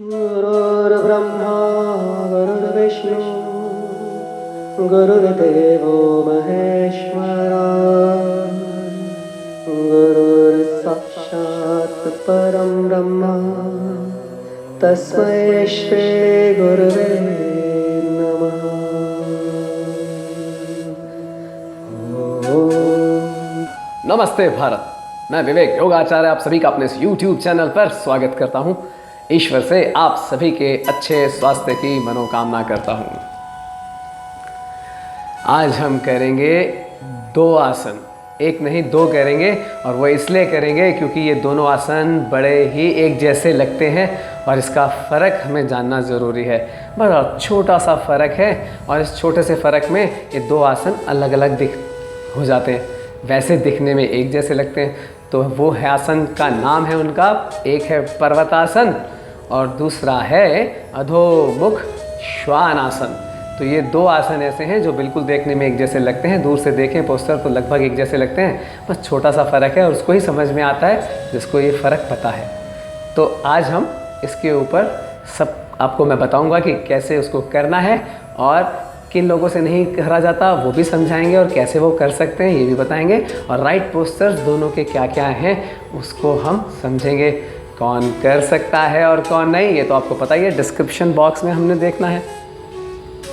गुरुर्ब्रह्मा गुरुर्विष्णु गुरुर्देवो महेश्वरा गुरुर्साक्षात् परं ब्रह्म तस्मै श्री गुरुवे नमः। नमस्ते भारत, मैं विवेक योगाचार्य आप सभी का अपने इस YouTube चैनल पर स्वागत करता हूं। ईश्वर से आप सभी के अच्छे स्वास्थ्य की मनोकामना करता हूं। आज हम करेंगे 2 आसन, एक नहीं 2 करेंगे, और वो इसलिए करेंगे क्योंकि ये दोनों आसन बड़े ही एक जैसे लगते हैं और इसका फ़र्क हमें जानना ज़रूरी है। बड़ा छोटा सा फ़र्क है और इस छोटे से फ़र्क में ये 2 आसन अलग अलग हो जाते हैं। वैसे दिखने में एक जैसे लगते हैं, तो वो है आसन का नाम है उनका, एक है पर्वतासन और दूसरा है अधोमुख श्वानासन। तो ये 2 आसन ऐसे हैं जो बिल्कुल देखने में एक जैसे लगते हैं, दूर से देखें पोस्टर तो लगभग एक जैसे लगते हैं, बस छोटा सा फ़र्क है और उसको ही समझ में आता है जिसको ये फ़र्क पता है। तो आज हम इसके ऊपर सब आपको मैं बताऊंगा कि कैसे उसको करना है और किन लोगों से नहीं करा जाता वो भी समझाएंगे और कैसे वो कर सकते हैं ये भी बताएंगे, और राइट पोस्टर्स दोनों के क्या क्या हैं उसको हम समझेंगे, कौन कर सकता है और कौन नहीं ये तो आपको पता ही है, डिस्क्रिप्शन बॉक्स में हमने देखना है।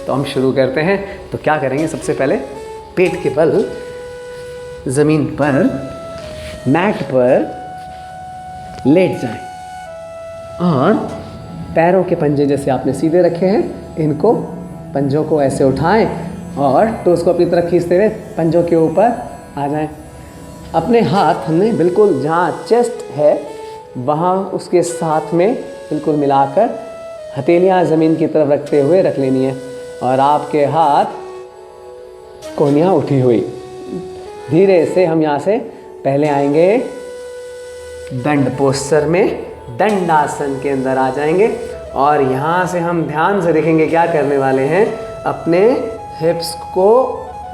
तो हम शुरू करते हैं। तो क्या करेंगे, सबसे पहले पेट के बल ज़मीन पर मैट पर लेट जाएं और पैरों के पंजे जैसे आपने सीधे रखे हैं, इनको पंजों को ऐसे उठाएं और टोस को अपनी तरफ खींचते हुए पंजों के ऊपर आ जाएं। अपने हाथ हमने बिल्कुल जहाँ चेस्ट है वहाँ उसके साथ में बिल्कुल मिलाकर हथेलियाँ ज़मीन की तरफ रखते हुए रख लेनी है और आपके हाथ कोहनियाँ उठी हुई। धीरे से हम यहाँ से पहले आएंगे दंड पोस्चर में, दंडासन के अंदर आ जाएंगे और यहाँ से हम ध्यान से देखेंगे क्या करने वाले हैं। अपने हिप्स को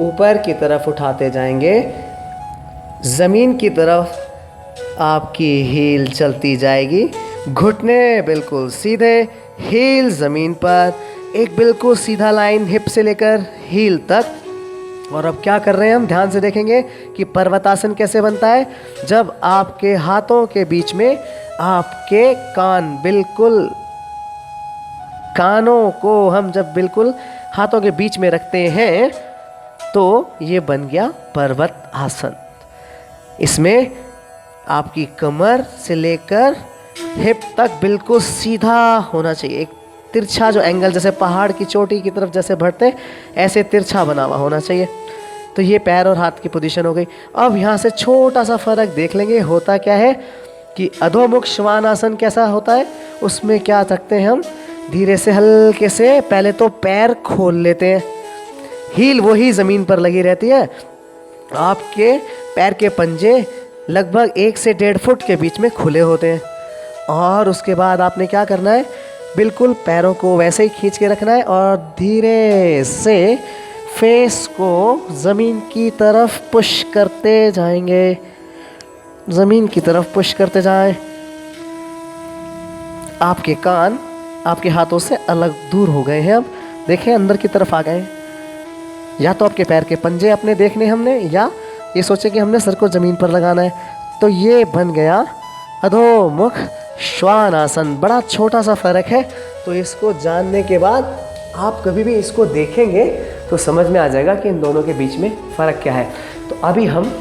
ऊपर की तरफ उठाते जाएंगे, ज़मीन की तरफ आपकी हील चलती जाएगी, घुटने बिल्कुल सीधे, हील ज़मीन पर, एक बिल्कुल सीधा लाइन हिप से लेकर हील तक। और अब क्या कर रहे हैं हम, ध्यान से देखेंगे कि पर्वतासन कैसे बनता है। जब आपके हाथों के बीच में आपके कान बिल्कुल, कानों को हम जब बिल्कुल हाथों के बीच में रखते हैं तो ये बन गया पर्वत आसन। इसमें आपकी कमर से लेकर हिप तक बिल्कुल सीधा होना चाहिए, एक तिरछा जो एंगल जैसे पहाड़ की चोटी की तरफ जैसे बढ़ते ऐसे तिरछा बना हुआ होना चाहिए। तो ये पैर और हाथ की पोजीशन हो गई। अब यहाँ से छोटा सा फर्क देख लेंगे, होता क्या है कि अधोमुख श्वानासन कैसा होता है। उसमें क्या सकते हैं हम, धीरे से हल्के से पहले तो पैर खोल लेते हैं, हील वही ज़मीन पर लगी रहती है, आपके पैर के पंजे लगभग 1 से 1.5 फुट के बीच में खुले होते हैं। और उसके बाद आपने क्या करना है, बिल्कुल पैरों को वैसे ही खींच के रखना है और धीरे से फेस को ज़मीन की तरफ पुश करते जाएंगे, ज़मीन की तरफ पुश करते जाएं। आपके कान आपके हाथों से अलग दूर हो गए हैं, अब देखें अंदर की तरफ आ गए हैं। या तो आपके पैर के पंजे अपने देखने हमने, या ये सोचे कि हमने सर को ज़मीन पर लगाना है। तो ये बन गया अधोमुख श्वानासन। बड़ा छोटा सा फ़र्क है, तो इसको जानने के बाद आप कभी भी इसको देखेंगे तो समझ में आ जाएगा कि इन दोनों के बीच में फ़र्क क्या है। तो अभी हम,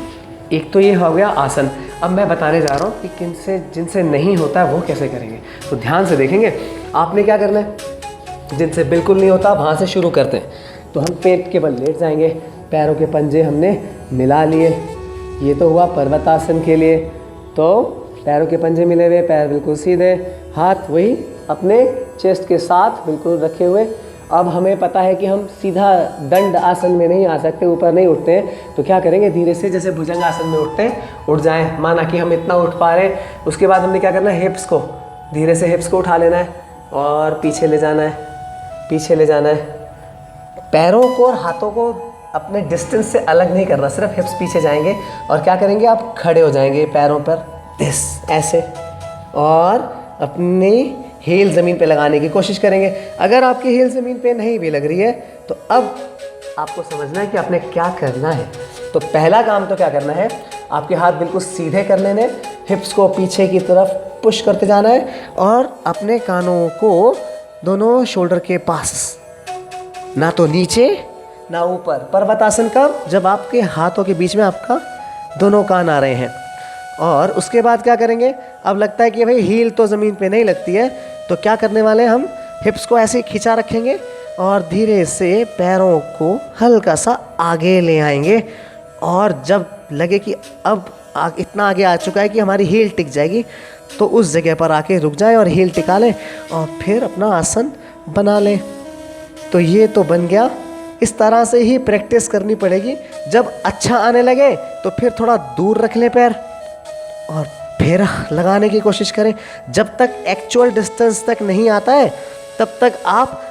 एक तो ये हो गया आसन, अब मैं बताने जा रहा हूँ कि किनसे जिनसे नहीं होता है वो कैसे करेंगे। तो ध्यान से देखेंगे, आपने क्या करना है, जिनसे बिल्कुल नहीं होता वहाँ से शुरू करते हैं। तो हम पेट के बल लेट जाएंगे, पैरों के पंजे हमने मिला लिए, ये तो हुआ पर्वतासन के लिए। तो पैरों के पंजे मिले हुए, पैर बिल्कुल सीधे, हाथ वही अपने चेस्ट के साथ बिल्कुल रखे हुए। अब हमें पता है कि हम सीधा दंड आसन में नहीं आ सकते, ऊपर नहीं उठते हैं, तो क्या करेंगे, धीरे से जैसे भुजंग आसन में उठते हैं उठ जाएं, माना कि हम इतना उठ पा रहे हैं। उसके बाद हमने क्या करना है, हिप्स को धीरे से हिप्स को उठा लेना है और पीछे ले जाना है, पीछे ले जाना है। पैरों को और हाथों को अपने डिस्टेंस से अलग नहीं करना, सिर्फ हिप्स पीछे जाएंगे और क्या करेंगे, आप खड़े हो जाएंगे पैरों पर, दिस ऐसे, और अपनी हील ज़मीन पे लगाने की कोशिश करेंगे। अगर आपकी हील ज़मीन पे नहीं भी लग रही है तो अब आपको समझना है कि आपने क्या करना है। तो पहला काम तो क्या करना है, आपके हाथ बिल्कुल सीधे कर लेने, हिप्स को पीछे की तरफ पुश करते जाना है और अपने कानों को दोनों शोल्डर के पास, ना तो नीचे ना ऊपर। पर्वतासन कब, जब आपके हाथों के बीच में आपका दोनों कान आ रहे हैं। और उसके बाद क्या करेंगे, अब लगता है कि भाई हील तो ज़मीन पे नहीं लगती है, तो क्या करने वाले हैं, हम हिप्स को ऐसे खिंचा रखेंगे और धीरे से पैरों को हल्का सा आगे ले आएंगे। और जब लगे कि अब इतना आगे आ चुका है कि हमारी हील टिक जाएगी, तो उस जगह पर आके रुक जाएं और हील टिका लें और फिर अपना आसन बना लें। तो ये तो बन गया। इस तरह से ही प्रैक्टिस करनी पड़ेगी। जब अच्छा आने लगे तो फिर थोड़ा दूर रख लें पैर और फिर लगाने की कोशिश करें। जब तक एक्चुअल डिस्टेंस तक नहीं आता है तब तक आप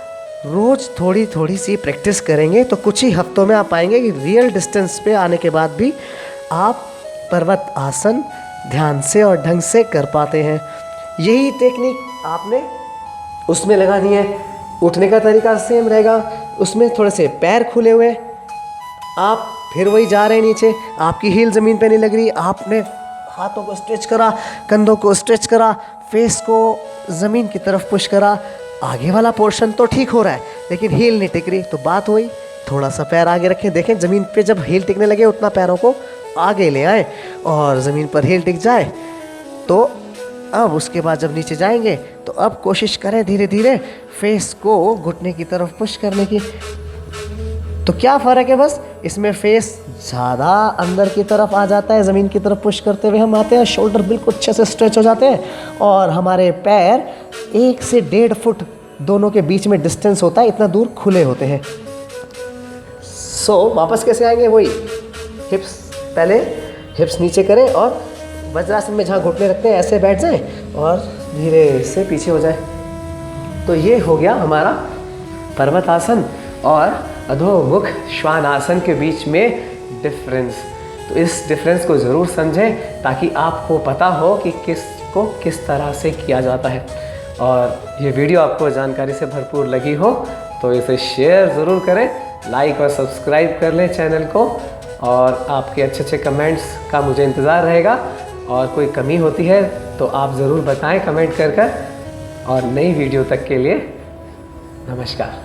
रोज़ थोड़ी थोड़ी सी प्रैक्टिस करेंगे तो कुछ ही हफ्तों में आप पाएंगे कि रियल डिस्टेंस पे आने के बाद भी आप पर्वत आसन ध्यान से और ढंग से कर पाते हैं। यही टेक्निक आपने उसमें लगानी है। उठने का तरीका सेम रहेगा, उसमें थोड़े से पैर खुले हुए, आप फिर वही जा रहे हैं नीचे, आपकी हील ज़मीन पे नहीं लग रही, आपने हाथों को स्ट्रेच करा, कंधों को स्ट्रेच करा, फेस को ज़मीन की तरफ पुश करा। आगे वाला पोर्शन तो ठीक हो रहा है लेकिन हील नहीं टिक रही, तो बात वही, थोड़ा सा पैर आगे रखें। देखें ज़मीन पे जब हील टिकने लगे उतना पैरों को आगे ले आए और ज़मीन पर हील टिक जाए। तो अब उसके बाद जब नीचे जाएंगे तो अब कोशिश करें धीरे धीरे फेस को घुटने की तरफ पुश करने की। तो क्या फ़र्क है, बस इसमें फेस ज़्यादा अंदर की तरफ आ जाता है, ज़मीन की तरफ पुश करते हुए हम आते हैं, शोल्डर बिल्कुल अच्छे से स्ट्रेच हो जाते हैं और हमारे पैर 1 से 1.5 फुट दोनों के बीच में डिस्टेंस होता है, इतना दूर खुले होते हैं। वापस कैसे आएंगे, वही हिप्स, पहले हिप्स नीचे करें और वज्रासन में जहाँ घुटने रखते हैं ऐसे बैठ जाएं और धीरे से पीछे हो जाए। तो ये हो गया हमारा पर्वत आसन और अधोमुख श्वान आसन के बीच में डिफरेंस। तो इस डिफरेंस को ज़रूर समझें ताकि आपको पता हो कि किसको किस तरह से किया जाता है। और ये वीडियो आपको जानकारी से भरपूर लगी हो तो इसे शेयर ज़रूर करें, लाइक और सब्सक्राइब कर लें चैनल को, और आपके अच्छे अच्छे कमेंट्स का मुझे इंतज़ार रहेगा। और कोई कमी होती है तो आप ज़रूर बताएं कमेंट कर। और नई वीडियो तक के लिए नमस्कार।